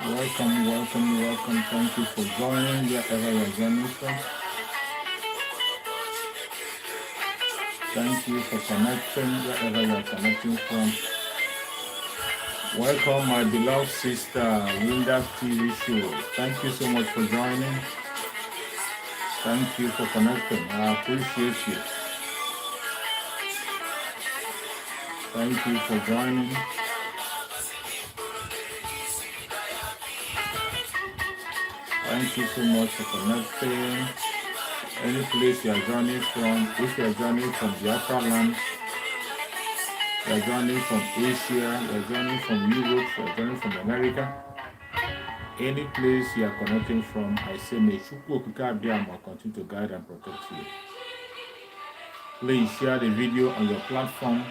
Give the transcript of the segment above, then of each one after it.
Welcome, welcome, welcome. Thank you for joining wherever you're joining from. Thank you for connecting wherever you're connecting from. Welcome, my beloved sister, Linda's TV show. Thank you so much for joining. Thank you for connecting. I appreciate you. Thank you for joining. Thank you so much for connecting. Any place you are joining from, if you are joining from Biafrans, you are joining from Asia, you are joining from Europe, you are joining from America, any place you are connecting from, I say may Chukwu Okike Abiyama continue to guide and protect you. Please share the video on your platform.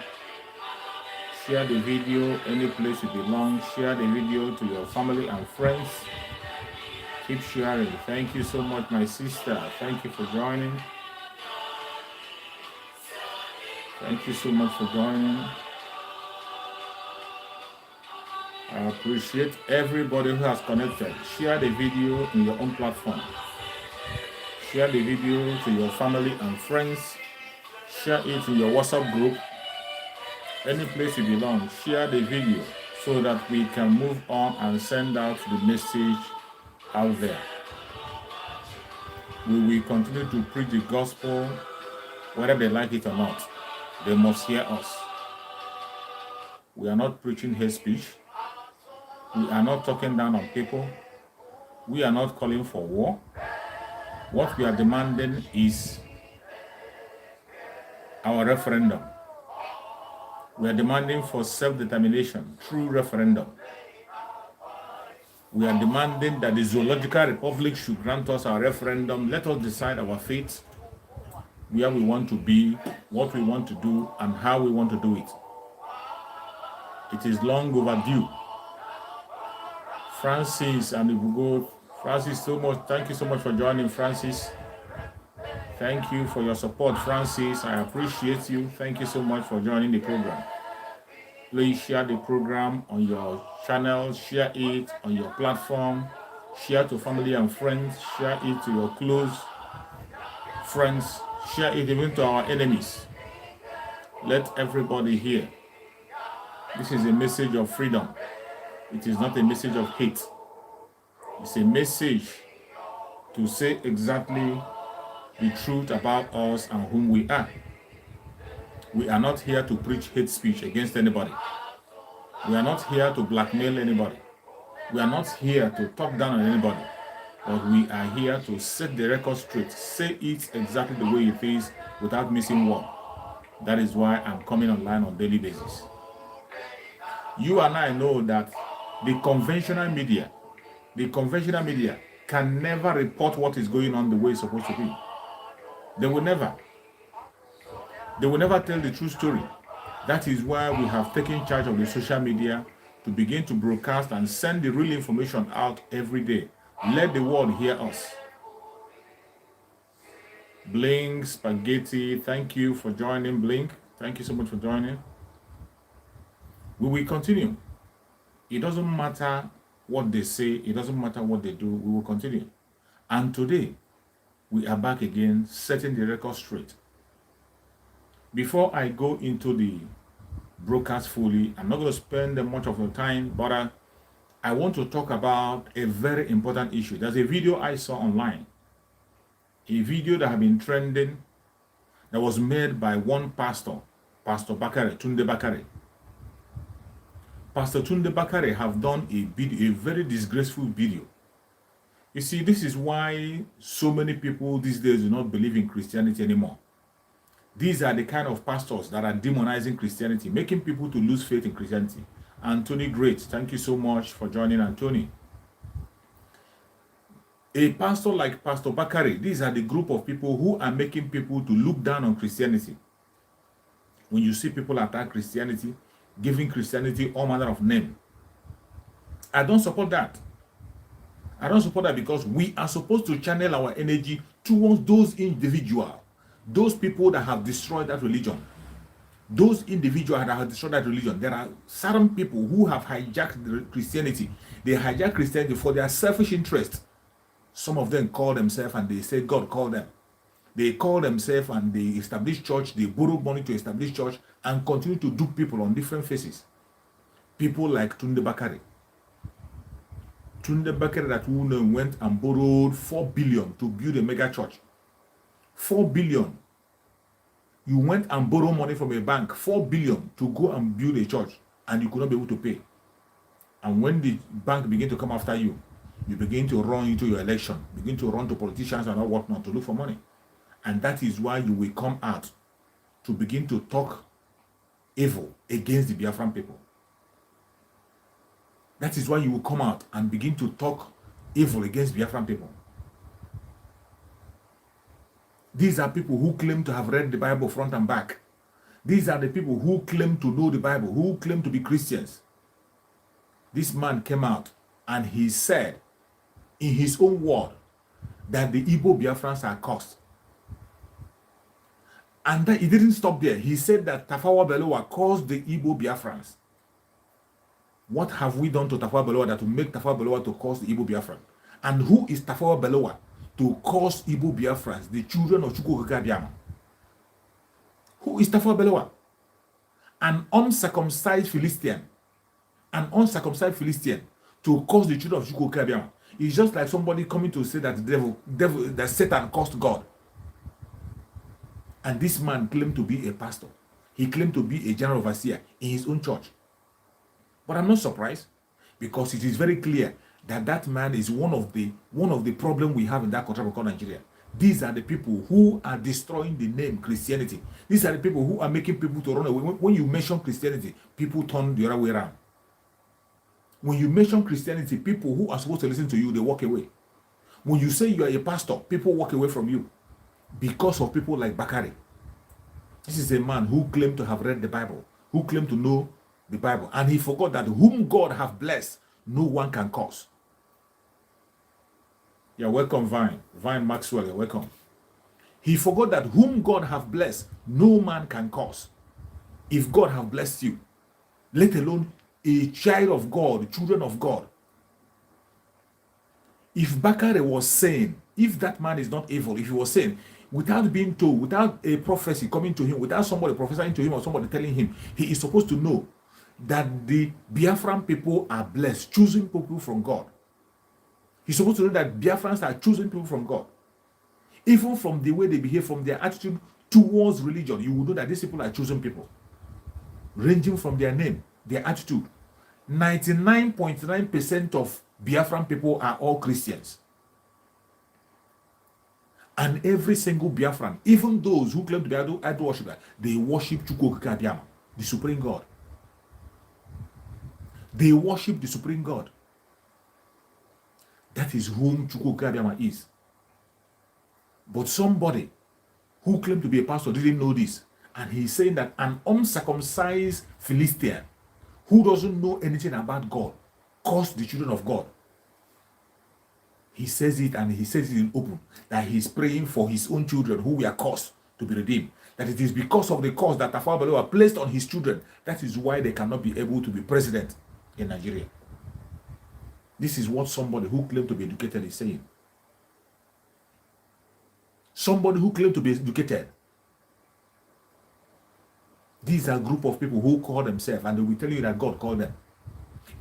Share the video any place you belong. Share the video to your family and friends. Keep sharing. Thank you so much, my sister. Thank you for joining. Thank you so much for joining. I appreciate everybody who has connected. Share the video in your own platform. Share the video to your family and friends. Share it in your WhatsApp group. Any place you belong, share the video so that we can move on and send out the message out there. We will continue to preach the gospel whether they like it or not. They must hear us. We are not preaching hate speech. We are not talking down on people. We are not calling for war. What we are demanding is our referendum. We are demanding for self-determination through referendum. We are demanding that the Zoological Republic should grant us our referendum. Let us decide our fate, where we want to be, what we want to do, and how we want to do it. It is long overdue. Francis and Igbo, Francis, so much. Thank you so much for joining, Francis. Thank you for your support, Francis. I appreciate you. Thank you so much for joining the program. Please share the program on your channel, share it on your platform, share to family and friends, share it to your close friends, share it even to our enemies. Let everybody hear. This is a message of freedom. It is not a message of hate. It's a message to say exactly the truth about us and whom we are. We are not here to preach hate speech against anybody. We are not here to blackmail anybody. We are not here to talk down on anybody. But we are here to set the record straight. Say it exactly the way it is without missing one. That is why I'm coming online on a daily basis. You and I know that the conventional media can never report what is going on the way it's supposed to be. They will never tell the true story. That is why we have taken charge of the social media to begin to broadcast and send the real information out every day. Let the world hear us. Blink, Spaghetti, thank you for joining, Blink. Thank you so much for joining. We will continue. It doesn't matter what they say. It doesn't matter what they do. We will continue. And today, we are back again, setting the record straight. Before I go into the broadcast fully, I'm not going to spend much of your time, but I want to talk about a very important issue. There's a video I saw online, a video that had been trending, that was made by one pastor, Pastor Bakare, Tunde Bakare. Pastor Tunde Bakare have done a very disgraceful video. You see, this is why so many people these days do not believe in Christianity anymore. These are the kind of pastors that are demonizing Christianity, making people to lose faith in Christianity. Anthony, great. Thank you so much for joining, Anthony. A pastor like Pastor Bakare, these are the group of people who are making people to look down on Christianity. When you see people attack Christianity, giving Christianity all manner of name, I don't support that. I don't support that because we are supposed to channel our energy towards those individuals, those people that have destroyed that religion, those individuals that have destroyed that religion, there are certain people who have hijacked Christianity. They hijack Christianity for their selfish interest. Some of them call themselves and they say God called them. They call themselves and they establish church. They borrow money to establish church and continue to dupe people on different faces. People like Tunde Bakare. Tunde Bakare that went and borrowed 4 billion to build a mega church. 4 billion. You went and borrowed money from a bank, 4 billion, to go and build a church, and you could not be able to pay. And when the bank begin to come after you, you begin to run into your election, begin to run to politicians and all whatnot to look for money. And that is why you will come out to begin to talk evil against the Biafran people. That is why you will come out and begin to talk evil against Biafran people. These are people who claim to have read the Bible front and back. These are the people who claim to know the Bible, who claim to be Christians. This man came out and he said, in his own word, that the Igbo Biafrans are cursed. And then he didn't stop there. He said that Tafawa Balewa caused the Igbo Biafrans. What have we done to Tafawa Balewa that will make Tafawa Balewa to cause the Igbo Biafran? And who is Tafawa Balewa to cause Igbo Biafrans, the children of Chukwuka Biama? Who is Tafawa Balewa? An uncircumcised Philistine. An uncircumcised Philistine to cause the children of Chukwuka Biama. It's just like somebody coming to say that the devil, that Satan caused God. And this man claimed to be a pastor. He claimed to be a general overseer in his own church. But I'm not surprised, because it is very clear that that man is one of the problems we have in that country called Nigeria. These are the people who are destroying the name Christianity. These are the people who are making people to run away. When you mention Christianity, people turn the other way around. When you mention Christianity, people who are supposed to listen to you, they walk away. When you say you are a pastor, people walk away from you because of people like Bakari. This is a man who claimed to have read the Bible, who claimed to know the Bible, and he forgot that whom God have blessed, no one can curse. You're welcome, Vine Maxwell, you're welcome. He forgot that whom God have blessed, no man can curse. If God have blessed you, let alone a child of God, children of God. If Bakare was saying, if that man is not evil, if he was saying, without being told, without a prophecy coming to him, without somebody prophesying to him or somebody telling him, he is supposed to know that the Biafran people are blessed, choosing people from God. He's supposed to know that Biafrans are choosing people from God. Even from the way they behave, from their attitude towards religion, you will know that these people are chosen people. Ranging from their name, their attitude. 99.9% of Biafran people are all Christians. And every single Biafran, even those who claim to be idol worshippers, they worship Chukwuka Biama, the Supreme God. They worship the Supreme God. That is whom Chukwuka Biama is. But somebody who claimed to be a pastor didn't know this. And he's saying that an uncircumcised Philistine who doesn't know anything about God cursed the children of God. He says it, and he says it in open, that he's praying for his own children who were cursed to be redeemed. That it is because of the curse that Tafawa Balewa placed on his children. That is why they cannot be able to be president in Nigeria. This is what somebody who claimed to be educated is saying. Somebody who claimed to be educated. These are a group of people who call themselves, and they will tell you that God called them.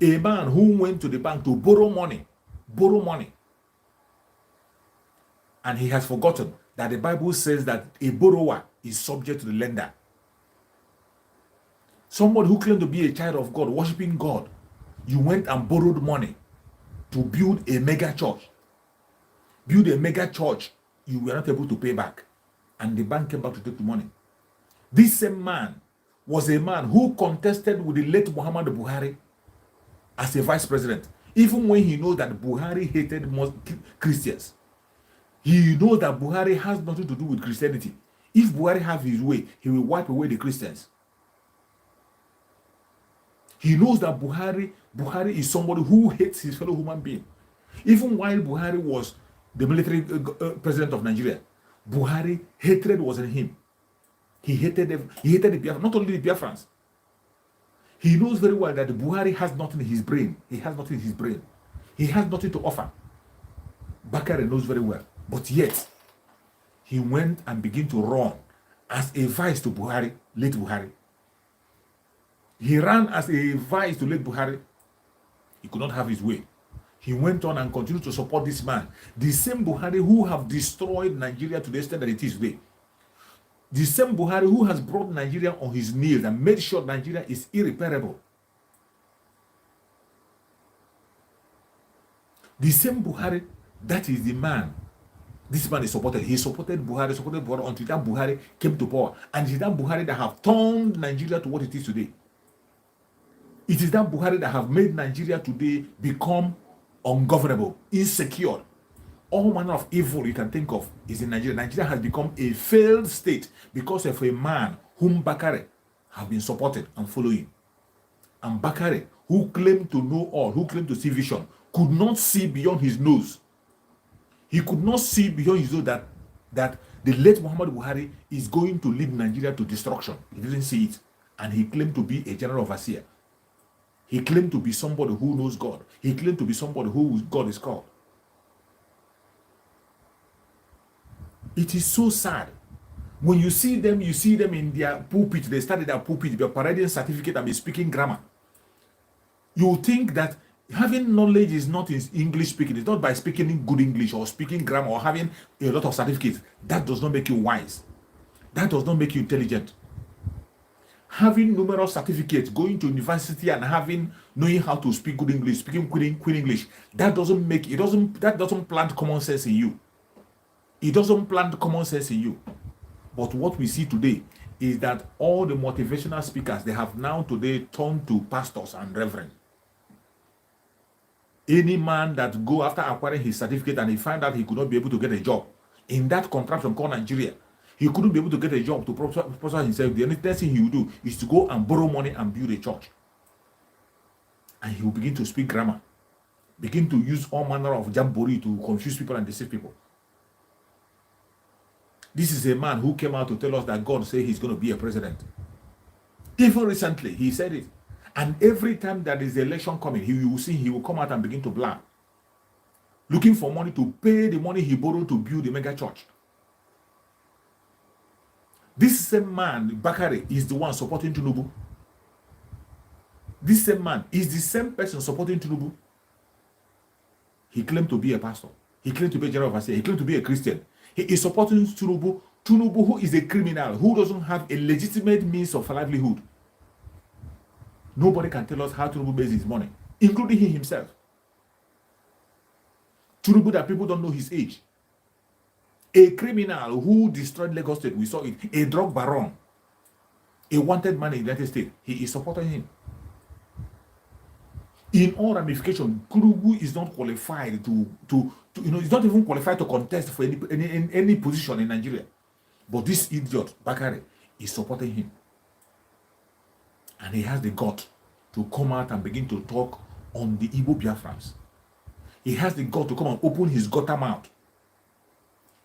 A man who went to the bank to borrow money, and he has forgotten that the Bible says that a borrower is subject to the lender. Somebody who claimed to be a child of God, worshiping God, you went and borrowed money to build a mega church. Build a mega church, you were not able to pay back. And the bank came back to take the money. This same man was a man who contested with the late Muhammad Buhari as a vice president. Even when he knows that Buhari hated most Christians. He knows that Buhari has nothing to do with Christianity. If Buhari have his way, he will wipe away the Christians. He knows that Buhari is somebody who hates his fellow human being. Even while Buhari was the military president of Nigeria, Buhari hatred was in him. He hated them. He hated the Biafrans, not only the Biafrans. He knows very well that Buhari has nothing in his brain. He has nothing in his brain. He has nothing to offer. Bakare knows very well. But yet, he went and began to run as a vice to Buhari, late Buhari. He ran as a vice to late Buhari. He could not have his way. He went on and continued to support this man. The same Buhari who have destroyed Nigeria to the extent that it is today. The same Buhari who has brought Nigeria on his knees and made sure Nigeria is irreparable. The same Buhari, that is the man. This man is supported. He supported Buhari until that Buhari came to power. And it is that Buhari that have turned Nigeria to what it is today. It is that Buhari that have made Nigeria today become ungovernable, insecure. All manner of evil you can think of is in Nigeria. Nigeria has become a failed state because of a man whom Bakare have been supported and following. And Bakare, who claimed to know all, who claimed to see vision, could not see beyond his nose. He could not see beyond his nose that the late Muhammad Buhari is going to lead Nigeria to destruction. He didn't see it. And he claimed to be a general overseer. He claimed to be somebody who knows God. He claimed to be somebody who God is called. It is so sad. When you see them in their pulpit. They study their pulpit. They're parading certificate and be speaking grammar. You think that having knowledge is not in English speaking. It's not by speaking good English or speaking grammar or having a lot of certificates. That does not make you wise. That does not make you intelligent. Having numerous certificates, going to university and knowing how to speak good English, speaking Queen English, that doesn't plant common sense in you. It doesn't plant common sense in you. But what we see today is that all the motivational speakers, they have now today turned to pastors and reverends. Any man that go after acquiring his certificate and he find out he could not be able to get a job in that contraption called Nigeria, he couldn't be able to get a job to prosper himself. The only thing he will do is to go and borrow money and build a church. And he will begin to speak grammar, begin to use all manner of jamboree to confuse people and deceive people. This is a man who came out to tell us that God said he's going to be a president. Even recently, he said it. And every time that is the election coming, he will come out and begin to blab, looking for money to pay the money he borrowed to build the mega church. This same man, Bakare, is the one supporting Tinubu. This same man is the same person supporting Tinubu. He claimed to be a pastor. He claimed to be a general overseer. He claimed to be a Christian. He is supporting Tinubu. Tinubu, who is a criminal, who doesn't have a legitimate means of livelihood. Nobody can tell us how Tinubu makes his money, including he himself. Tinubu, that people don't know his age. A criminal who destroyed Lagos State, we saw it. A drug baron, a wanted man in the United States. He is supporting him. In all ramifications, Tinubu is not qualified he's not even qualified to contest for any position in Nigeria. But this idiot, Bakare, is supporting him. And he has the gut to come out and begin to talk on the Igbo Biafrans. He has the gut to come and open his gutter mouth.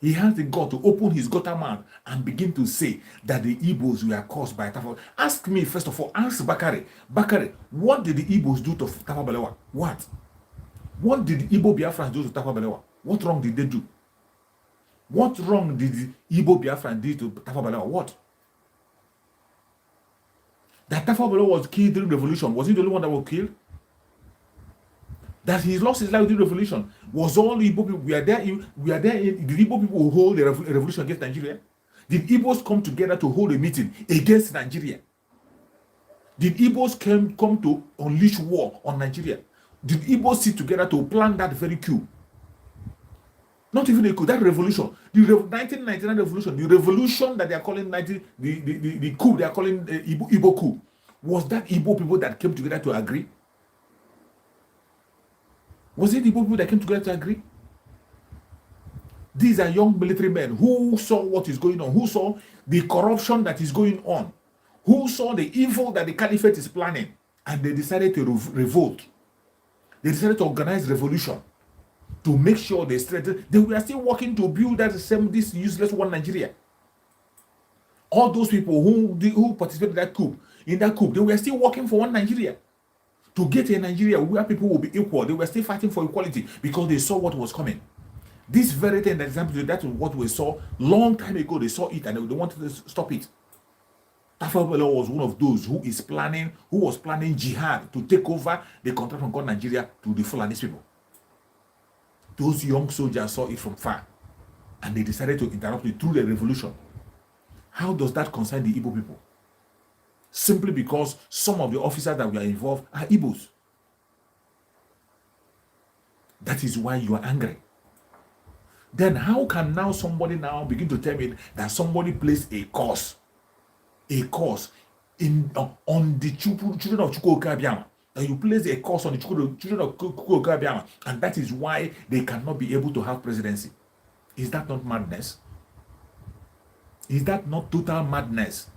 He has the gut to open his gutter mouth and begin to say that the Igbos were caused by Tafa. Ask me, first of all, ask Bakare. Bakare, what did the Igbos do to Tafa Balewa? What? What did the Igbo Biafrans do to Tafa Balewa? What wrong did they do? What wrong did the Igbo Biafrans do to Tafa Balewa? What? That Tafa Balewa was killed during the revolution. Was he the only one that was killed? That he lost his life during the revolution. Was all Igbo people, we are there. Did Igbo people hold a revolution against Nigeria? Did Igbos come together to hold a meeting against Nigeria? Did Igbos come to unleash war on Nigeria? Did Igbos sit together to plan that very coup? Not even a coup, that revolution. The 1999 revolution, the revolution that they are calling the coup, they are calling Igbo coup. Was that Igbo people that came together to agree? Was it the Igbo people that came together to agree? These are young military men who saw what is going on, who saw the corruption that is going on, who saw the evil that the caliphate is planning, and they decided to revolt. They decided to organize revolution to make sure they straighten. They were still working to build this useless one Nigeria. All those people who participated in that coup, they were still working for one Nigeria. To get a Nigeria where people will be equal, they were still fighting for equality because they saw what was coming. This very thing, that is what we saw long time ago. They saw it and they wanted to stop it. Tafawa Balewa was one of those who was planning jihad to take over the country from Nigeria to the Fulani people. Those young soldiers saw it from far and they decided to interrupt it through the revolution. How does that concern the Igbo people? Simply because some of the officers that were involved are Igbos. That is why you are angry. Then how can now somebody now begin to tell me that somebody placed a curse in on the children of Chukwuka, that you place a curse on the children of Chukwuka, and that is why they cannot be able to have presidency? Is that not madness? Is that not total madness?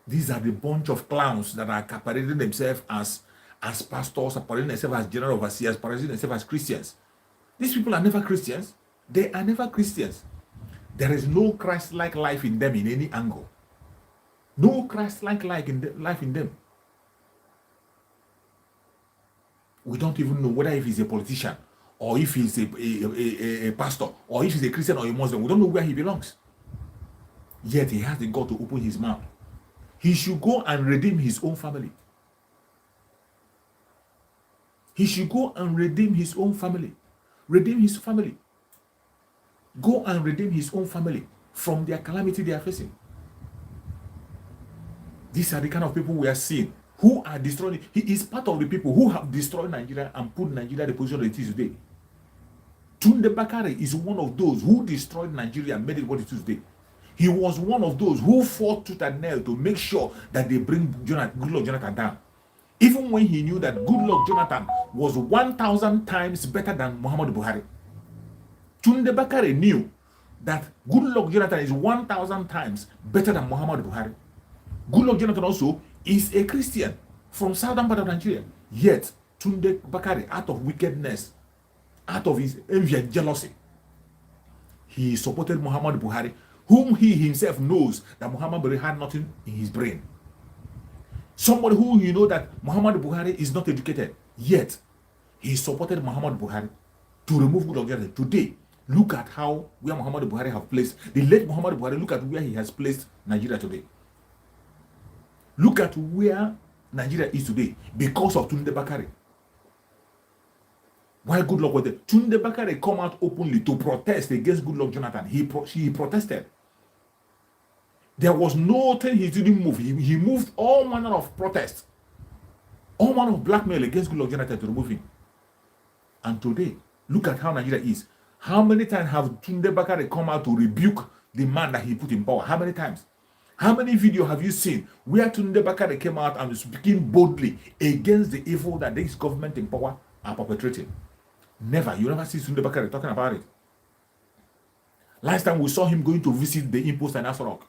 These are the bunch of clowns that are parading themselves as pastors, parading themselves as general overseers, parading themselves as Christians. These people are never Christians. They are never Christians. There is no Christ-like life in them in any angle. No Christ-like life in them. We don't even know whether if he's a politician or if he's a pastor or if he's a Christian or a Muslim. We don't know where he belongs. Yet he has the God to open his mouth. He should go and redeem his own family. He should go and redeem his own family. Redeem his family. Go and redeem his own family from their calamity they are facing. These are the kind of people we are seeing who are destroying. He is part of the people who have destroyed Nigeria and put Nigeria in the position it is today. Tunde Bakare is one of those who destroyed Nigeria and made it what it is today. He was one of those who fought tooth and nail to make sure that they bring Goodluck Jonathan down. Even when he knew that Goodluck Jonathan was 1,000 times better than Muhammadu Buhari. Tunde Bakare knew that Goodluck Jonathan is 1,000 times better than Muhammadu Buhari. Goodluck Jonathan also is a Christian from southern part of Nigeria. Yet, Tunde Bakare, out of wickedness, out of his envy and jealousy, he supported Muhammadu Buhari, whom he himself knows that Muhammadu Buhari had nothing in his brain. Somebody who you know that Muhammadu Buhari is not educated, yet he supported Muhammadu Buhari to remove Goodluck Jonathan. Today, look at where Muhammadu Buhari have placed, the late Muhammadu Buhari, look at where he has placed Nigeria today. Look at where Nigeria is today because of Tunde Bakare. Why Goodluck was there? Tunde Bakare come out openly to protest against Goodluck Jonathan. He protested. There was nothing he didn't move. He moved all manner of protests, all manner of blackmail against Goodluck Jonathan to remove him. And today, look at how Nigeria is. How many times have Tunde Bakare come out to rebuke the man that he put in power? How many times? How many videos have you seen where Tunde Bakare came out and was speaking boldly against the evil that this government in power are perpetrating? Never. You never see Tunde Bakare talking about it. Last time we saw him going to visit the impost and Asarok.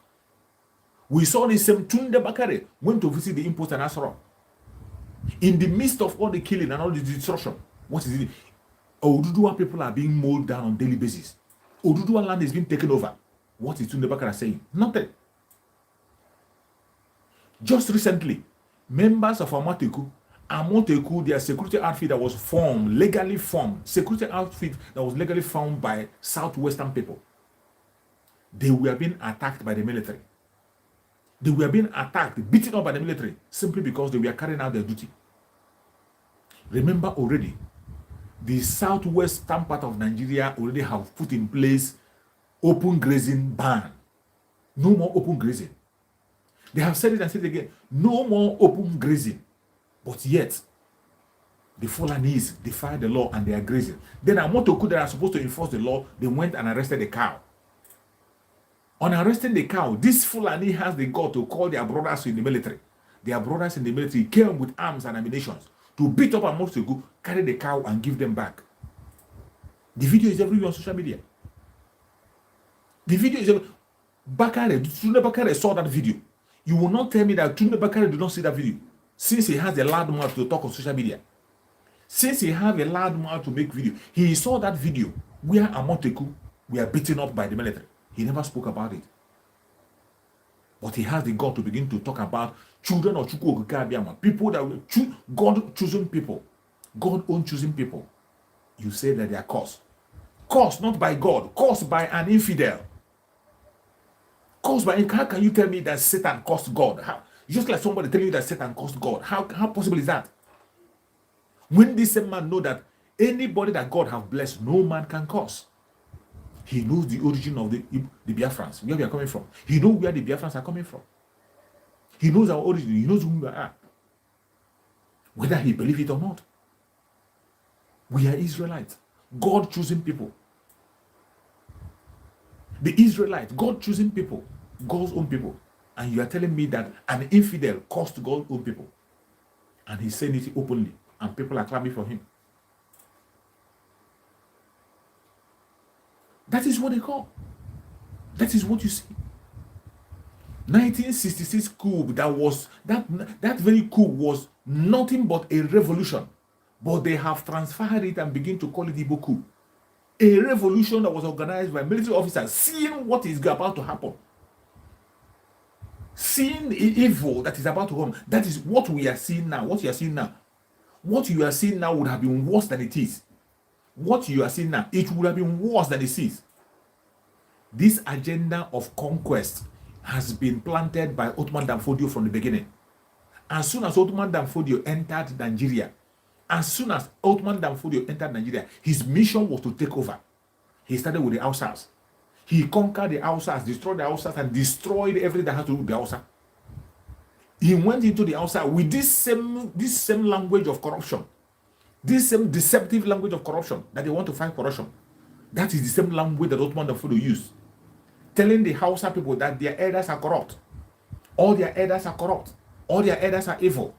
We saw the same Tunde Bakare went to visit the impost and Asarok. In the midst of all the killing and all the destruction, what is it? Oduduwa people are being mowed down on a daily basis. Oduduwa land is being taken over. What is Tunde Bakare saying? Nothing. Just recently, members of Amoteku, their security outfit that was legally formed, security outfit that was legally formed by southwestern people, they were being attacked by the military. They were being attacked, beaten up by the military, simply because they were carrying out their duty. Remember already, the southwestern part of Nigeria already have put in place open grazing ban. No more open grazing. They have said it and said it again. No more open grazing. But yet, the Fulanese defied the law and they are grazing. Then Amotoku that are supposed to enforce the law, they went and arrested the cow. On arresting the cow, this Fulani has the God to call their brothers in the military. Their brothers in the military came with arms and ammunition to beat up Amotoku, carry the cow and give them back. The video is everywhere on social media. The video is everywhere. Tunde Bakare saw that video. You will not tell me that Tunde Bakare did not see that video, since he has a loud mouth to talk on social media. Since he has a loud mouth to make video, he saw that video where Amoteku were beaten up by the military. He never spoke about it. But he has the God to begin to talk about children of Chukwu Okike, people that will choose, God choosing people, God own choosing people. You say that they are cursed. Cursed not by God, cursed by an infidel. Cursed by, how can you tell me that Satan cursed God? How? Just like somebody telling you that Satan cursed God. How possible is that? When this same man know that anybody that God have blessed, no man can curse. He knows the origin of the Biafrans, where we are coming from. He knows where the Biafrans are coming from. He knows our origin. He knows who we are. Whether he believes it or not. We are Israelites. God choosing people. The Israelites, God choosing people. God's own people. And you are telling me that an infidel cursed God's own people. And he's saying it openly. And people are clapping for him. That is what they call. That is what you see. 1966 coup, that very coup was nothing but a revolution. But they have transferred it and begin to call it Igbo coup. A revolution that was organized by military officers, seeing what is about to happen. Seeing the evil that is about to come. That is what we are seeing now. What you are seeing now. What you are seeing now would have been worse than it is. What you are seeing now, it would have been worse than it is. This agenda of conquest has been planted by Ottoman Danfodio from the beginning. As soon as Ottoman Danfodio entered Nigeria, his mission was to take over. He started with the Hausas. He conquered the Hausas, destroyed the Hausas, and destroyed everything that had to do with the Hausa. He went into the Hausa with this same language of corruption, this same deceptive language of corruption that they want to fight corruption. That is the same language that Ottoman Danfodio used, telling the Hausa people that their elders are corrupt. All their elders are corrupt. All their elders are evil.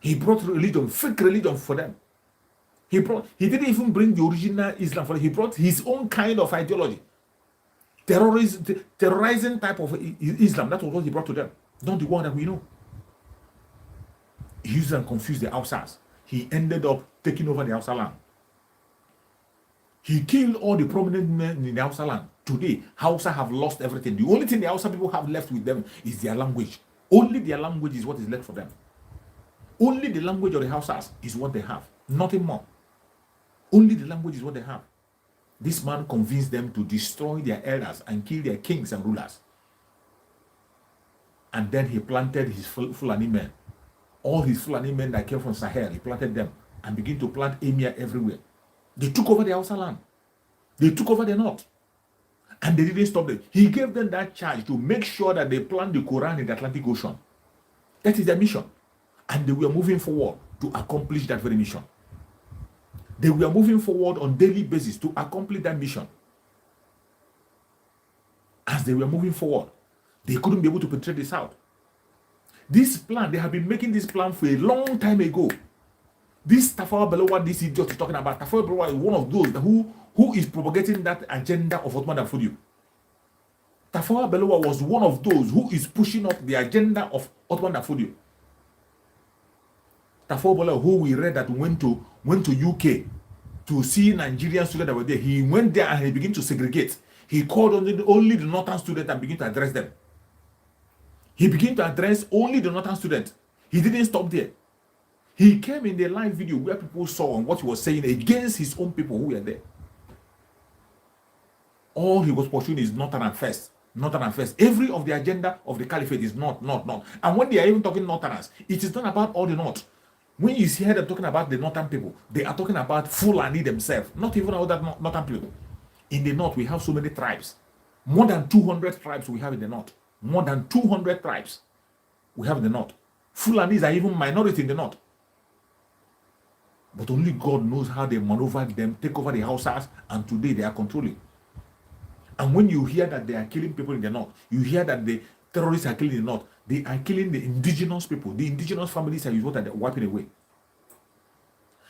He brought religion, fake religion for them. He didn't even bring the original Islam for them. He brought his own kind of ideology. Terrorizing type of Islam. That was what he brought to them. Not the one that we know. He used and confused the Hausas. He ended up taking over the Hausa land. He killed all the prominent men in the Hausa land. Today, Hausa have lost everything. The only thing the Hausa people have left with them is their language. Only their language is what is left for them. Only the language of the Hausas is what they have. Nothing more. Only the language is what they have. This man convinced them to destroy their elders and kill their kings and rulers. And then he planted his Fulani men. All his Fulani men that came from Sahel, he planted them and began to plant emir everywhere. They took over the Hausa land. They took over the north. And they didn't stop them. He gave them that charge to make sure that they plant the Quran in the Atlantic Ocean. That is their mission. And they were moving forward to accomplish that very mission. They were moving forward on daily basis to accomplish that mission. As they were moving forward, they couldn't be able to penetrate the south. This plan, they have been making this plan for a long time ago. This Tafawa Balewa, this idiot is talking about, Tafawa Balewa is one of those who is propagating that agenda of Ottoman Danfodio. Tafawa Balewa was one of those who is pushing up the agenda of Ottoman Danfodio. Tafawa Balewa, who we read that went to UK to see Nigerian students that were there. He went there and he began to segregate. He called only the northern students and began to address them. He began to address only the northern students. He didn't stop there. He came in the live video where people saw what he was saying against his own people who were there. All he was pursuing is northern and first. Northern and first. Every of the agenda of the caliphate is not. And when they are even talking northerners, it is not about all the north. When you hear them talking about the northern people, they are talking about Fulani themselves, not even other northern people. In the north, we have so many tribes. More than 200 tribes we have in the north. More than 200 tribes we have in the north. Fulanis are even minority in the north. But only God knows how they maneuvered them, take over the Hausas, and today they are controlling. And when you hear that they are killing people in the north, you hear that the terrorists are killing the north, they are killing the indigenous people. The indigenous families are what are wiping away.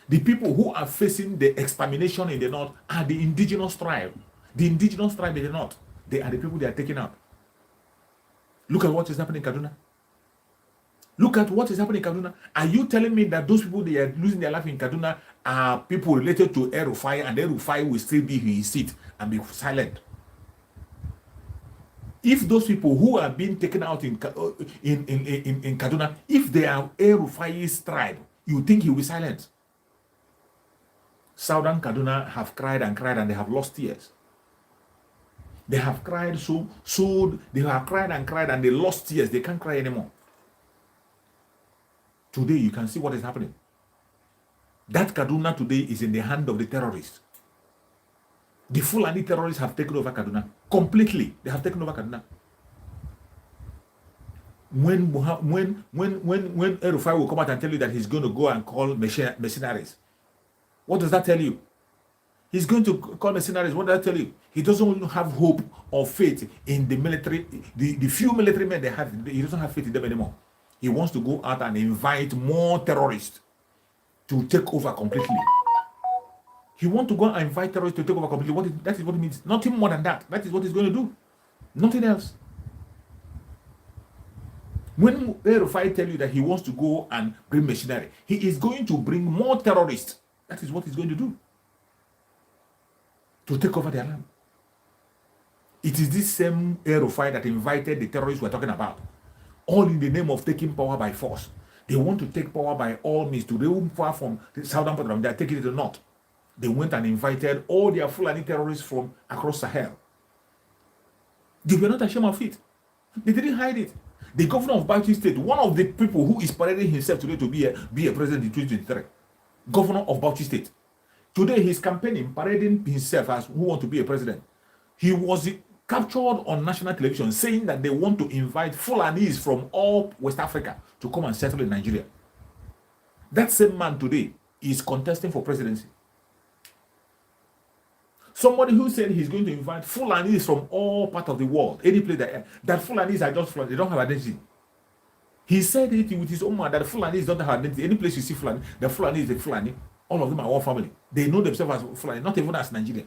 The people who are facing the extermination in the north are the indigenous tribe. The indigenous tribe in the north, they are the people they are taking out. Look at what is happening in Kaduna. Look at what is happening in Kaduna. Are you telling me that those people they are losing their life in Kaduna are people related to El-Rufai, and El-Rufai will still be in his seat and be silent? If those people who are being taken out in Kaduna, if they are El-Rufai's tribe, you think he will be silent? Southern Kaduna have cried and cried and they have lost tears. They have cried they have cried and they lost tears. They can't cry anymore. Today you can see what is happening. That Kaduna today is in the hand of the terrorists. The Fulani terrorists have taken over Kaduna completely. They have taken over Kaduna. When El-Rufai will come out and tell you that he's going to go and call mercenaries, what does that tell you? He's going to call mercenaries. What does that tell you? He doesn't have hope or faith in the military, the few military men they have. He doesn't have faith in them anymore. He wants to go out and invite more terrorists to take over completely. He wants to go and invite terrorists to take over completely. That is what it means. Nothing more than that. That is what he's going to do. Nothing else. When El-Rufai tell you that he wants to go and bring machinery, he is going to bring more terrorists. That is what he's going to do. To take over their land. It is this same El-Rufai that invited the terrorists we're talking about. All in the name of taking power by force. They want to take power by all means to remove power from the southern part of them. They are taking it to the north. They went and invited all their Fulani terrorists from across Sahel. They were not ashamed of it. They didn't hide it. The governor of Bauchi State, one of the people who is parading himself today to be a president in 2023, governor of Bauchi State. Today he's campaigning, parading himself as who want to be a president. He was captured on national television saying that they want to invite Fulanis from all West Africa to come and settle in Nigeria. That same man today is contesting for presidency. Somebody who said he's going to invite Fulanis from all parts of the world, any place that Fulanis are just Fulani, they don't have identity. He said it with his own mouth that Fulanis don't have identity. Any place you see Fulani, the Fulani is a Fulani. All of them are one family. They know themselves as Fulani, not even as Nigeria.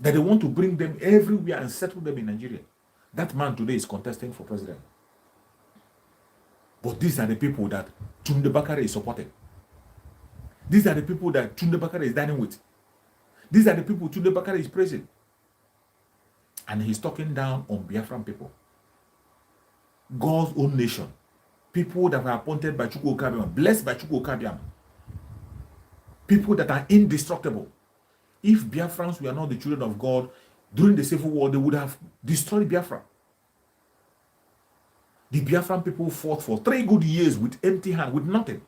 That they want to bring them everywhere and settle them in Nigeria. That man today is contesting for president. But these are the people that Tunde Bakare is supporting. These are the people that Tunde Bakare is dining with. These are the people Tunde Bakare is praising. And he's talking down on Biafran people. God's own nation. People that are appointed by Chukwu Okabiam, blessed by Chukwu Okabiam. People that are indestructible. If Biafrans were not the children of God, during the Civil War, they would have destroyed Biafra. The Biafran people fought for 3 good years with empty hand, with nothing.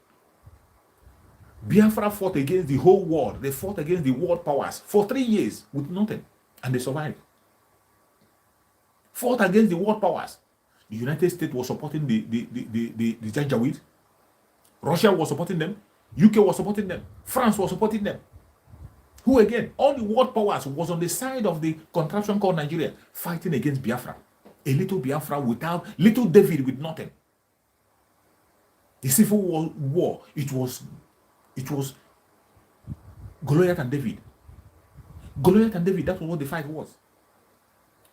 Biafra fought against the whole world. They fought against the world powers for 3 years with nothing. And they survived. Fought against the world powers. The United States was supporting the Janjaweed. Russia was supporting them. UK was supporting them. France was supporting them. Who again? All the world powers was on the side of the contraption called Nigeria, fighting against Biafra. A little Biafra without, little David with nothing. The Civil War, it was Goliath and David. Goliath and David, that was what the fight was.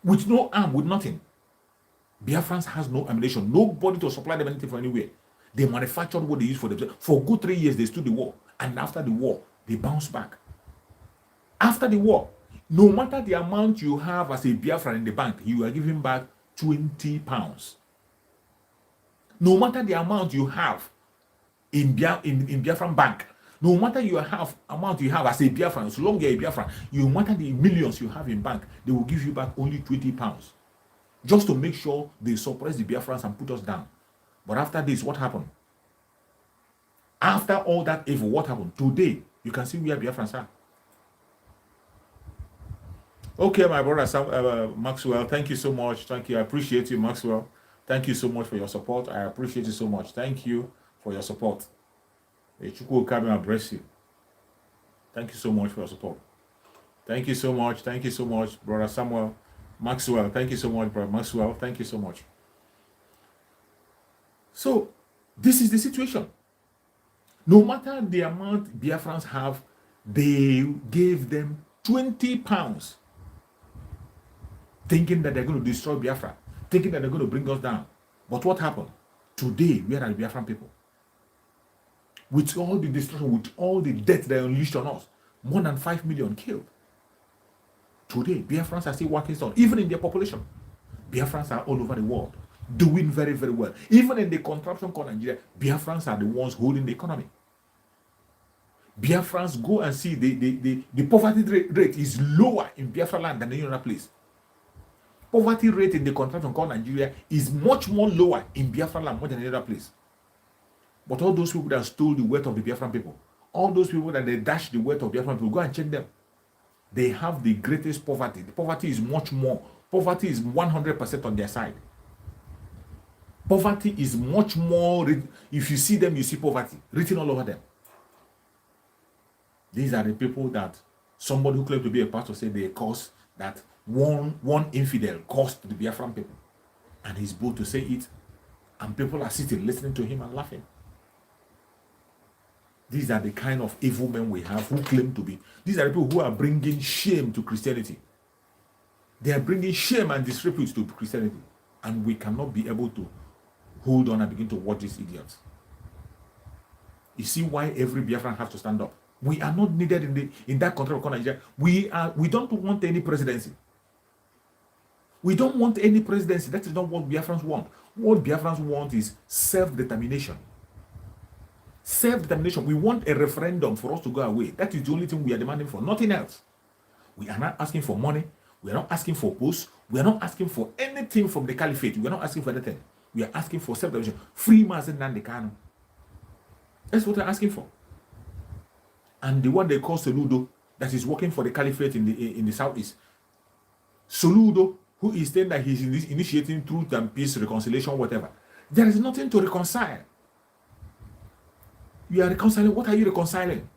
With no arm, with nothing. Biafrans has no ammunition. Nobody to supply them anything from anywhere. They manufactured what they used for themselves. For a good 3 years, they stood the war. And after the war, they bounced back. After the war, no matter the amount you have as a Biafran in the bank, you are giving back 20 pounds. No matter the amount you have in Biafran bank, no matter amount you have as a Biafran, so long you're a Biafran, no matter the millions you have in bank, they will give you back only 20 pounds. Just to make sure they suppress the Biafrans and put us down. But after this, what happened? After all that evil, what happened? Today, you can see where Biafrans are. Okay, my brother Maxwell, thank you so much. Thank you. I appreciate you, Maxwell. Thank you so much for your support. I appreciate you so much. Thank you for your support. Chukwu Okabiam bless you. Thank you so much for your support. Thank you so much. Thank you so much, brother Samuel. Maxwell, thank you so much, brother Maxwell. Thank you so much. So, this is the situation. No matter the amount Biafrans have, they gave them 20 pounds. Thinking that they're going to destroy Biafra. Thinking that they're going to bring us down. But what happened? Today, where are the Biafran people? With all the destruction, with all the death they unleashed on us, more than 5 million killed. Today, Biafrans are still working on, even in their population. Biafrans are all over the world, doing very, very well. Even in the contraption called Nigeria, Biafrans are the ones holding the economy. Biafrans, go and see the poverty rate is lower in Biafra land than any other place. Poverty rate in the contraption called Nigeria is much more lower in Biafra land more than any other place. But all those people that stole the wealth of the Biafran people, all those people that they dash the wealth of Biafran people, go and check them. They have the greatest poverty. The poverty is much more. Poverty is 100% on their side. Poverty is much more. If you see them, you see poverty written all over them. These are the people that somebody who claimed to be a pastor said they caused, that one infidel caused the Biafran people. And he's bold to say it. And people are sitting, listening to him and laughing. These are the kind of evil men we have who claim to be. These are the people who are bringing shame to Christianity. They are bringing shame and disrepute to Christianity. And we cannot be able to hold on and begin to watch these idiots. You see why every Biafran has to stand up. We are not needed in that country of Nigeria. We don't want any presidency. We don't want any presidency. That is not what Biafrans want. What Biafrans want is self-determination. Self-determination. We want a referendum for us to go away. That is the only thing we are demanding for. Nothing else. We are not asking for money. We are not asking for posts. We are not asking for anything from the caliphate. We are not asking for anything. We are asking for self-determination. Free Mazen Nnamdi Kanu. That's what we are asking for. And the one they call Soludo, that is working for the caliphate in the southeast. Soludo, who is saying that he's initiating truth and peace, reconciliation, whatever. There is nothing to reconcile. You are reconciling. What are you reconciling?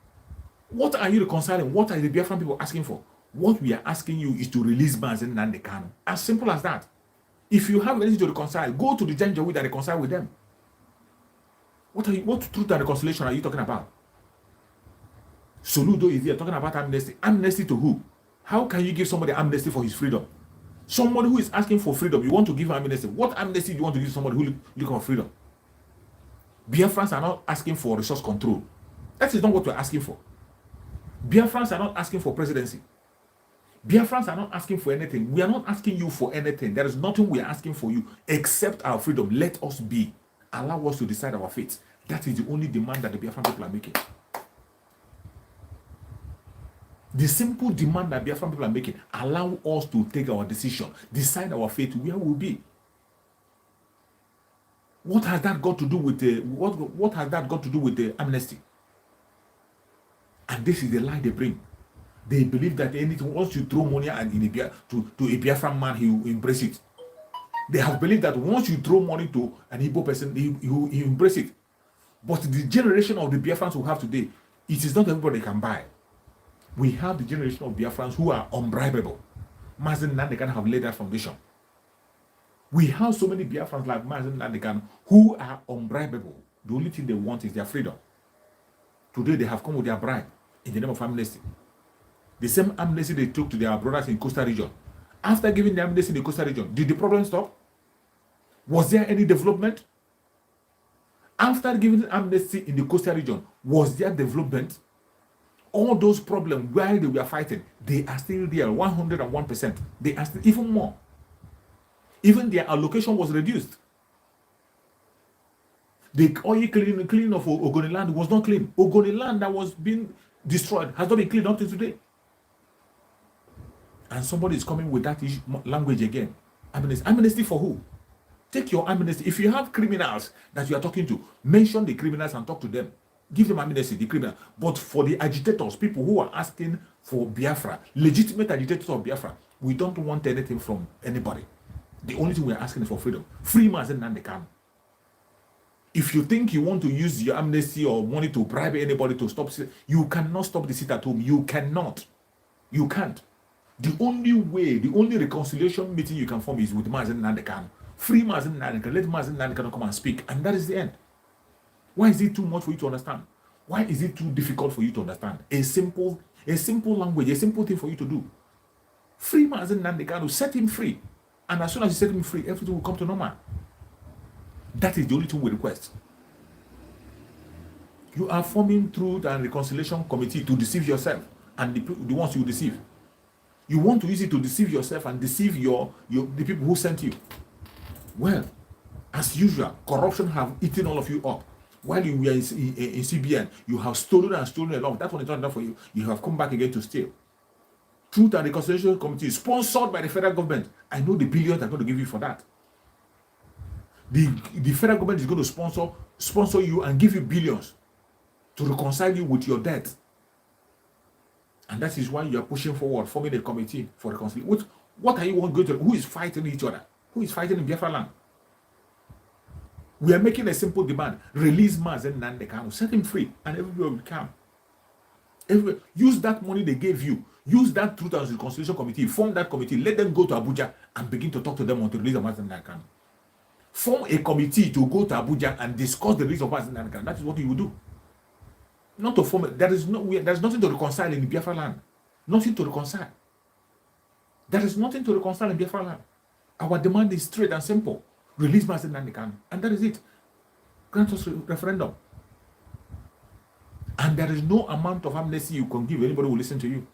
What are you reconciling? What are the Biafran people asking for? What we are asking you is to release Mazen Nnamdi Kanu. As simple as that. If you have anything to reconcile, go to the Janjaweed and reconcile with them. What truth and reconciliation are you talking about? Soludo is here talking about amnesty. Amnesty to who? How can you give somebody amnesty for his freedom? Somebody who is asking for freedom, you want to give him amnesty. What amnesty do you want to give somebody who looking for freedom? Biafrans are not asking for resource control. That is not what we're asking for. Biafrans are not asking for presidency. Biafrans are not asking for anything. We are not asking you for anything. There is nothing we are asking for you except our freedom. Let us be. Allow us to decide our fate. That is the only demand that the Biafran people are making. The simple demand that Biafran people are making, allow us to take our decision, decide our fate, where we'll be. What has that got to do with the what has that got to do with the amnesty? And this is the lie they bring. They believe that anything, once you throw money to a Biafran man, he will embrace it. They have believed that once you throw money to an Igbo person, he will embrace it. But the generation of the Biafrans we have today, it is not everybody can buy. We have the generation of Biafrans who are unbribable. Mazen Nnamdi Kanu have laid that foundation. We have so many Biafrans like Mazen Nnamdi Kanu who are unbribable. The only thing they want is their freedom. Today they have come with their bribe in the name of amnesty. The same amnesty they took to their brothers in Coastal region. After giving the amnesty in the Coastal region, did the problem stop? Was there any development? After giving amnesty in the Coastal region, was there development? All those problems while they were fighting, they are still there, 101%. They are still even more. Even their allocation was reduced. The oil cleaning of Ogoni land was not clean. Ogoni land that was being destroyed has not been cleaned up to today. And somebody is coming with that language again. Amnesty. Amnesty for who? Take your amnesty. If you have criminals that you are talking to, mention the criminals and talk to them. Give them amnesty, the criminal. But for the agitators, people who are asking for Biafra, legitimate agitators of Biafra, we don't want anything from anybody. The only thing we are asking is for freedom. Free Mazen Nnamdi Kanu. If you think you want to use your amnesty or money to bribe anybody to stop, you cannot stop the sit at home. You cannot. You can't. The only way, the only reconciliation meeting you can form is with Mazen Nnamdi Kanu. Free Mazen Nnamdi Kanu. Let Mazen Nnamdi Kanu come and speak. And that is the end. Why is it too much for you to understand? Why is it too difficult for you to understand? A simple language, a simple thing for you to do. Free Mazen Nnamdi Kanu, set him free. And as soon as you set him free, everything will come to normal. That is the only thing we request. You are forming Truth and Reconciliation Committee to deceive yourself and the ones you deceive. You want to use it to deceive yourself and deceive the people who sent you. Well, as usual, corruption have eaten all of you up. While you were in CBN, you have stolen and stolen a lot. That one is not enough for you. You have come back again to steal. Truth and Reconciliation Committee, sponsored by the federal government. I know the billions are going to give you for that. The federal government is going to sponsor you and give you billions to reconcile you with your debt. And that is why you are pushing forward, forming a committee for reconciliation. What are you going to? Who is fighting each other? Who is fighting in Biafra land? We are making a simple demand: release Mazen Nnamdi Kanu, set him free, and everybody will come. Use that money they gave you. Use that Truth and Reconciliation Committee. Form that committee. Let them go to Abuja and begin to talk to them on the release of Mazen Nnamdi Kanu. Form a committee to go to Abuja and discuss the release of Mazen Nnamdi Kanu. That is what you will do. Not to form. There is nothing to reconcile in the Biafra land. Nothing to reconcile. There is nothing to reconcile in Biafra land. Our demand is straight and simple. Release Mazen Nnamdi Kanu. And that is it. Grant us referendum. And there is no amount of amnesty you can give anybody who will listen to you.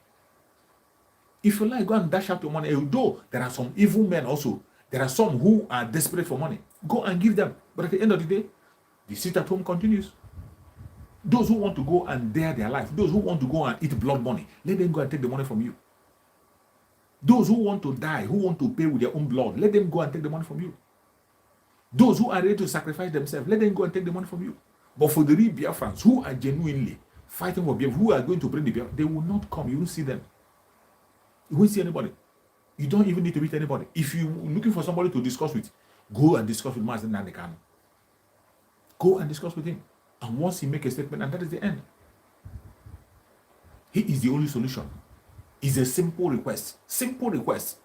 If you like, go and dash out your money. Although there are some evil men also. There are some who are desperate for money. Go and give them. But at the end of the day, the sit at home continues. Those who want to go and dare their life, those who want to go and eat blood money, let them go and take the money from you. Those who want to die, who want to pay with their own blood, let them go and take the money from you. Those who are ready to sacrifice themselves, let them go and take the money from you. But for the real Biafrans who are genuinely fighting for Biafra, who are going to bring the Biafra, they will not come. You won't see them. You won't see anybody. You don't even need to meet anybody. If you're looking for somebody to discuss with, go and discuss with Mazen Nnamdi Kanu. Go and discuss with him. And once he makes a statement, and that is the end. He is the only solution. It's a simple request. Simple request.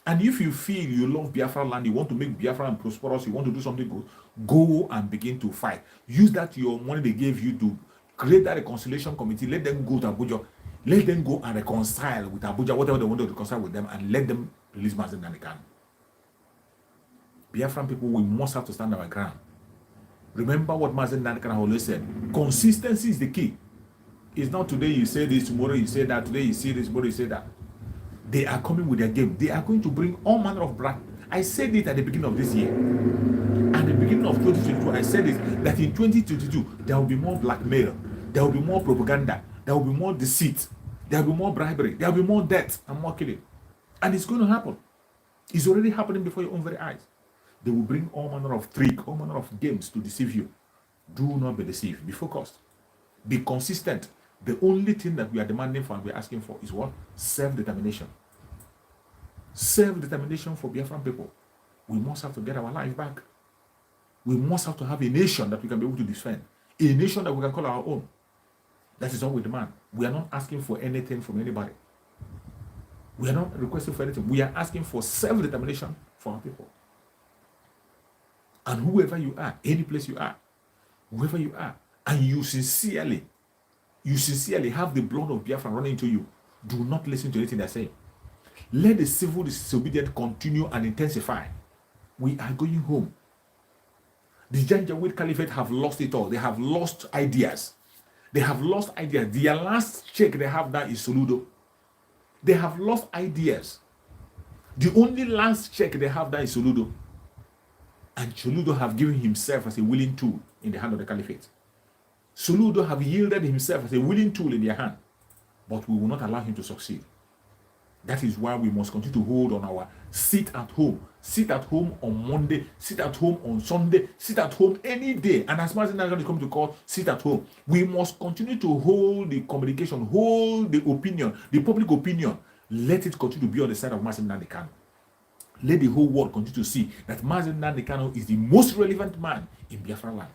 And if you feel you love Biafra land, you want to make Biafra prosperous, you want to do something good, go and begin to fight. Use that your money they gave you to create that reconciliation committee. Let them go to Abuja. Let them go and reconcile with Abuja, whatever they want to reconcile with them, and let them release Mazen Nnamdi Kanu. Biafran people, we must have to stand our ground. Remember what Mazen Nnamdi Kanu always said. Consistency is the key. It's not today you say this, tomorrow you say that, today you say this, tomorrow you say that. They are coming with their game. They are going to bring all manner of brand. I said it at the beginning of this year. At the beginning of 2022, I said it that in 2022, there will be more blackmail. There will be more propaganda. There will be more deceit. There will be more bribery. There will be more death and more killing. And it's going to happen. It's already happening before your own very eyes. They will bring all manner of trick, all manner of games to deceive you. Do not be deceived. Be focused. Be consistent. The only thing that we are demanding for and we are asking for is what? Self-determination. Self-determination for Biafran people. We must have to get our life back. We must have to have a nation that we can be able to defend. A nation that we can call our own. That is all we demand. We are not asking for anything from anybody. We are not requesting for anything. We are asking for self-determination for our people. And whoever you are, any place you are, whoever you are, and you sincerely have the blood of Biafra running into you, do not listen to anything they say. Let the civil disobedience continue and intensify. We are going home. The Janjaweed Caliphate have lost it all. They have lost ideas. They have lost ideas. Their last check they have now is Soludo. They have lost ideas. The only last check they have now is Soludo. And Soludo have given himself as a willing tool in the hand of the Caliphate. Soludo have yielded himself as a willing tool in their hand. But we will not allow him to succeed. That is why we must continue to hold on our sit at home. Sit at home on Monday, sit at home on Sunday, sit at home any day. And as Mazen Nnamdi Kanu is coming to call, sit at home. We must continue to hold the communication, hold the opinion, the public opinion. Let it continue to be on the side of Mazen Nnamdi Kanu. Let the whole world continue to see that Mazen Nnamdi Kanu is the most relevant man in Biafra land.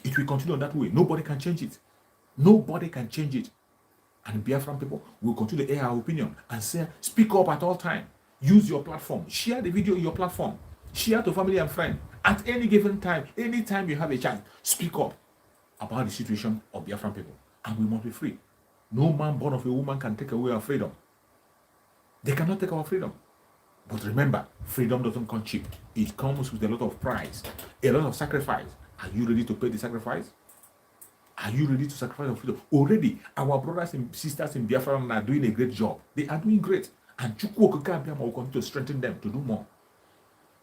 It will continue that way. Nobody can change it. Nobody can change it. And Biafran people will continue to air our opinion and say, speak up at all times. Use your platform. Share the video in your platform. Share to family and friends. At any given time, anytime you have a chance, speak up about the situation of Biafran people. And we must be free. No man born of a woman can take away our freedom. They cannot take our freedom. But remember, freedom doesn't come cheap. It comes with a lot of price, a lot of sacrifice. Are you ready to pay the sacrifice? Are you ready to sacrifice your freedom? Already, our brothers and sisters in Biafra are doing a great job. They are doing great. And Chukwu Okike Abiama will continue to strengthen them to do more.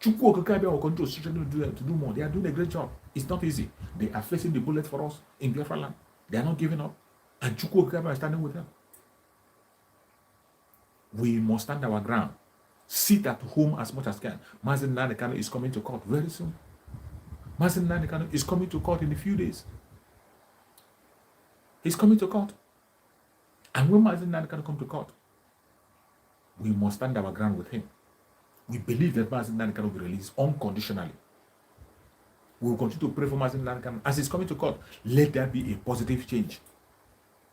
Chukwu Okike Abiama will continue to strengthen them to do more. They are doing a great job. It's not easy. They are facing the bullet for us in Biafra land. They are not giving up. And Chukwu Okike Abiama is standing with them. We must stand our ground. Sit at home as much as can. Mazen Nnamdi Kanu is coming to court very soon. Mazen Nnamdi Kanu is coming to court in a few days. He's coming to court. And when Mazen Nnamdi Kanu come to court, we must stand our ground with him. We believe that Mazen Nnamdi Kanu will be released unconditionally. We will continue to pray for Mazen Nnamdi Kanu. As he's coming to court, let there be a positive change.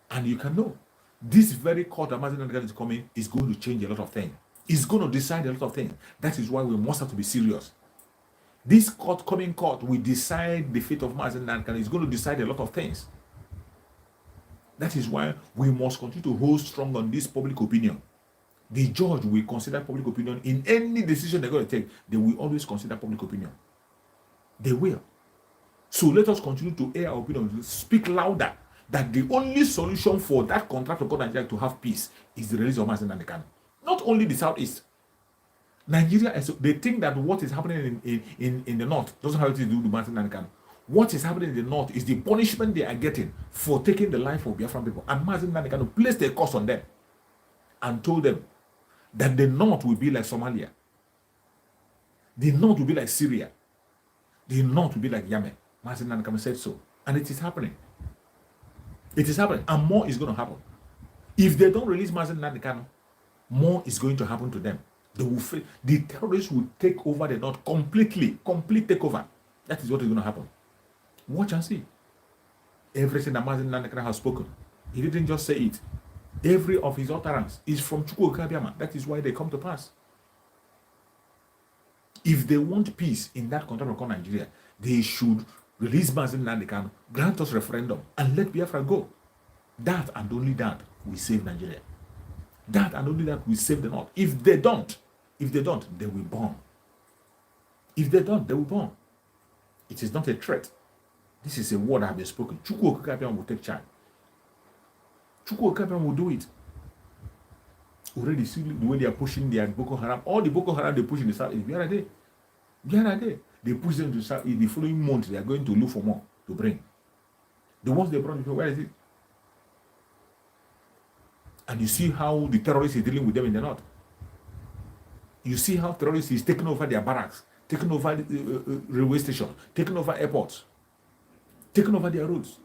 And you can know, this very court that Mazen Nnamdi Kanu is coming is going to change a lot of things. It's going to decide a lot of things. That is why we must have to be serious. This coming court will decide the fate of Mazen Nnamdi Kanu. It's going to decide a lot of things. That is why we must continue to hold strong on this public opinion. The judge will consider public opinion in any decision they're going to take. They will always consider public opinion. They will. So let us continue to air our opinion, speak louder that the only solution for that contract of Nigeria to have peace is the release of Mazen Nnamdi Kanu. Not only the Southeast. Nigeria, they think that what is happening in the North doesn't have anything to do with Mazen Nnamdi Kanu. What is happening in the North is the punishment they are getting for taking the life of Biafran people. And Mazen Nnamdi Kanu placed a curse on them and told them that the North will be like Somalia. The North will be like Syria. The North will be like Yemen. Mazen Nnamdi Kanu said so. And it is happening. It is happening. And more is going to happen. If they don't release Mazen Nnamdi Kanu, more is going to happen to them. They will the terrorists will take over the North completely. Complete takeover. That is what is going to happen. Watch and see. Everything that Mazen Nnamdi Kanu has spoken, he didn't just say it. Every of his utterance is from Chukwu Okike Abiama. That is why they come to pass. If they want peace in that country called Nigeria, they should release Mazen Nnamdi Kanu, grant us referendum, and let Biafra go. That and only that will save Nigeria. That and only that will save the North. If they don't, they will burn. If they don't, they will burn. It is not a threat. This is a word I have been spoken. Chukwu Okike Abiama will take charge. Chukwu Okike Abiama will do it. Already see the way they are pushing their Boko Haram. All the Boko Haram they push in the south is where are they? Where are they? They push them to the south. In the following month, they are going to look for more to bring. The ones they brought before, where is it? And you see how the terrorists is dealing with them in the north. You see how terrorists is taking over their barracks, taking over the railway stations, taking over airports, taking over their roads.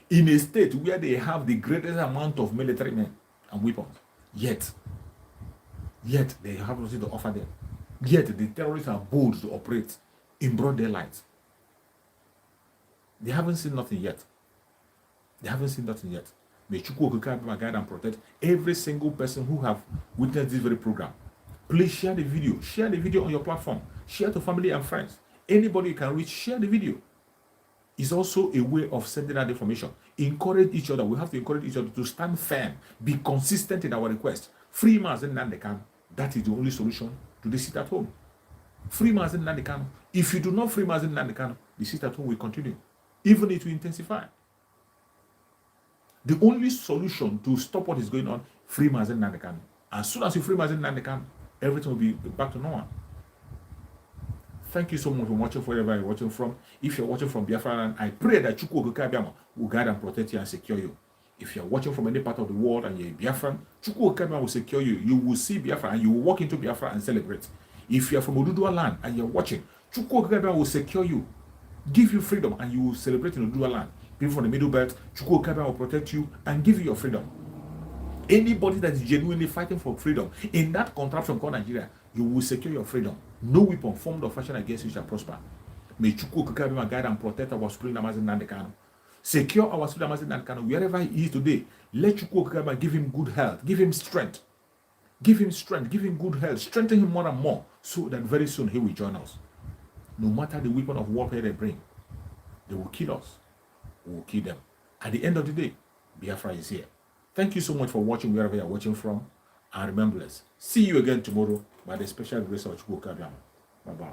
In a state where they have the greatest amount of military men and weapons. Yet they have nothing to offer them. Yet the terrorists are bold to operate in broad daylight. They haven't seen nothing yet. May Chukwu Okike Abiama guide and protect every single person who have witnessed this very program. Please share the video. Share the video on your platform. Share to family and friends. Anybody you can reach, share the video. It's also a way of sending out information. Encourage each other. We have to encourage each other to stand firm, be consistent in our request. Free Mazen Nnamdi Kanu. That is the only solution to the sit at home. Free Mazen Nnamdi Kanu. If you do not free Mazen Nnamdi Kanu, the sit at home will continue. Even it will intensify. The only solution to stop what is going on, free Mazen Nnamdi Kanu. As soon as you free Mazen Nnamdi Kanu, everything will be back to normal. Thank you so much for watching wherever you're watching from. If you're watching from Biafra, I pray that Chukwu Okike Abiama will guide and protect you and secure you. If you're watching from any part of the world and you're a Biafran, Chukwu Okike Abiama will secure you. You will see Biafra and you will walk into Biafra and celebrate. If you're from Oduduwa land and you're watching, Chukwu Okike Abiama will secure you, give you freedom, and you will celebrate in Oduduwa land. People from the Middle Belt, Chukwu Okike Abiama will protect you and give you your freedom. Anybody that is genuinely fighting for freedom in that contraption called Nigeria, you will secure your freedom. No weapon formed or fashioned against you shall prosper. May Chukwu Okike Abiama guide and protect our spirit Mazen Nnamdi Kanu. Secure our spirit Mazen Nnamdi Kanu wherever he is today. Let Chukwu Okike Abiama give him good health, give him strength. Give him strength, give him good health, strengthen him more and more so that very soon he will join us. No matter the weapon of warfare they bring, they will kill us. We will kill them. At the end of the day, Biafra is here. Thank you so much for watching wherever you are watching from. And remember, see you again tomorrow by the special grace of Chukwu Okike Abiama. Bye-bye.